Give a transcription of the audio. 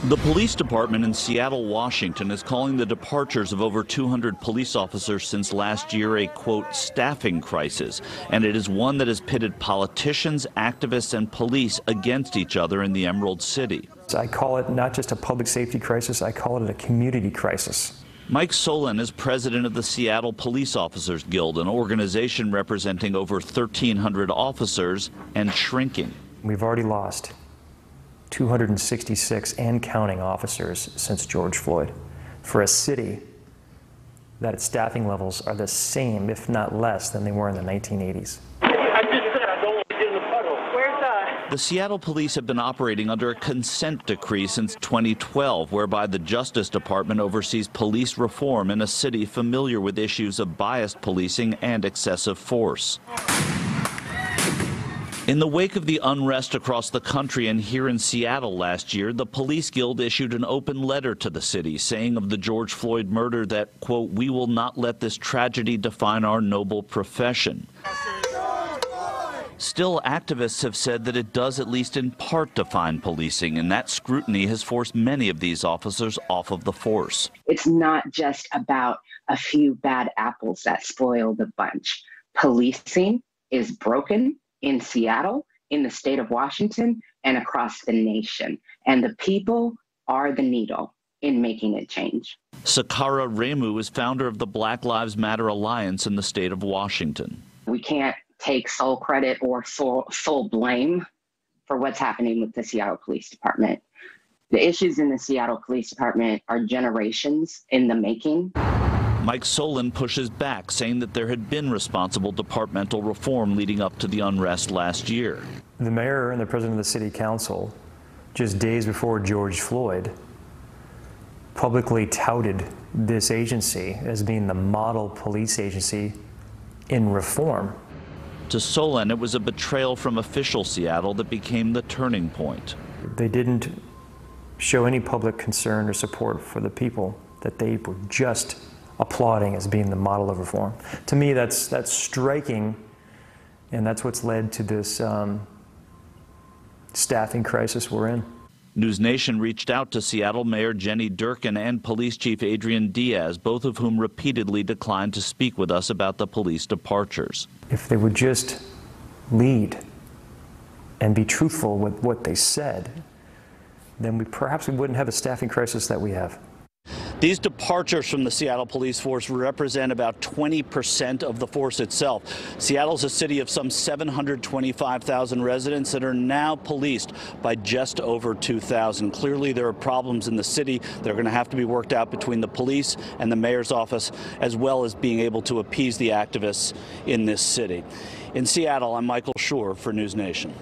The police department in Seattle, Washington is calling the departures of over 200 police officers since last year a, quote, staffing crisis. And it is one that has pitted politicians, activists, and police against each other in the Emerald City. I call it not just a public safety crisis, I call it a community crisis. Mike Solon is president of the Seattle Police Officers Guild, an organization representing over 1,300 officers and shrinking. We've already lost 266 and counting officers since George Floyd, for a city that its staffing levels are the same, if not less, than they were in the 1980s. The Seattle police have been operating under a consent decree since 2012, whereby the Justice Department oversees police reform in a city familiar with issues of biased policing and excessive force. In the wake of the unrest across the country and here in Seattle last year, the Police Guild issued an open letter to the city saying of the George Floyd murder that, quote, "We will not let this tragedy define our noble profession." Still, activists have said that it does at least in part define policing, and that scrutiny has forced many of these officers off of the force. It's not just about a few bad apples that spoil the bunch. Policing is broken in Seattle, in the state of Washington, and across the nation. And the people are the needle in making it change. Sakara Remu is founder of the Black Lives Matter Alliance in the state of Washington. We can't take sole credit or full blame for what's happening with the Seattle Police Department. The issues in the Seattle Police Department are generations in the making. Mike Solon pushes back, saying that there had been responsible departmental reform leading up to the unrest last year. The mayor and the president of the city council, just days before George Floyd, publicly touted this agency as being the model police agency in reform. To Solon, it was a betrayal from official Seattle that became the turning point. They didn't show any public concern or support for the people that they were just applauding as being the model of reform. To me, that's striking, and that's what's led to this staffing crisis we're in. NewsNation reached out to Seattle Mayor Jenny Durkin and Police Chief Adrian Diaz, both of whom repeatedly declined to speak with us about the police departures. If they would just lead and be truthful with what they said, then perhaps we wouldn't have a staffing crisis that we have. These departures from the Seattle police force represent about 20% of the force itself. Seattle's a city of some 725,000 residents that are now policed by just over 2,000. Clearly, there are problems in the city. They're going to have to be worked out between the police and the mayor's office, as well as being able to appease the activists in this city. In Seattle, I'm Michael Schur for NewsNation.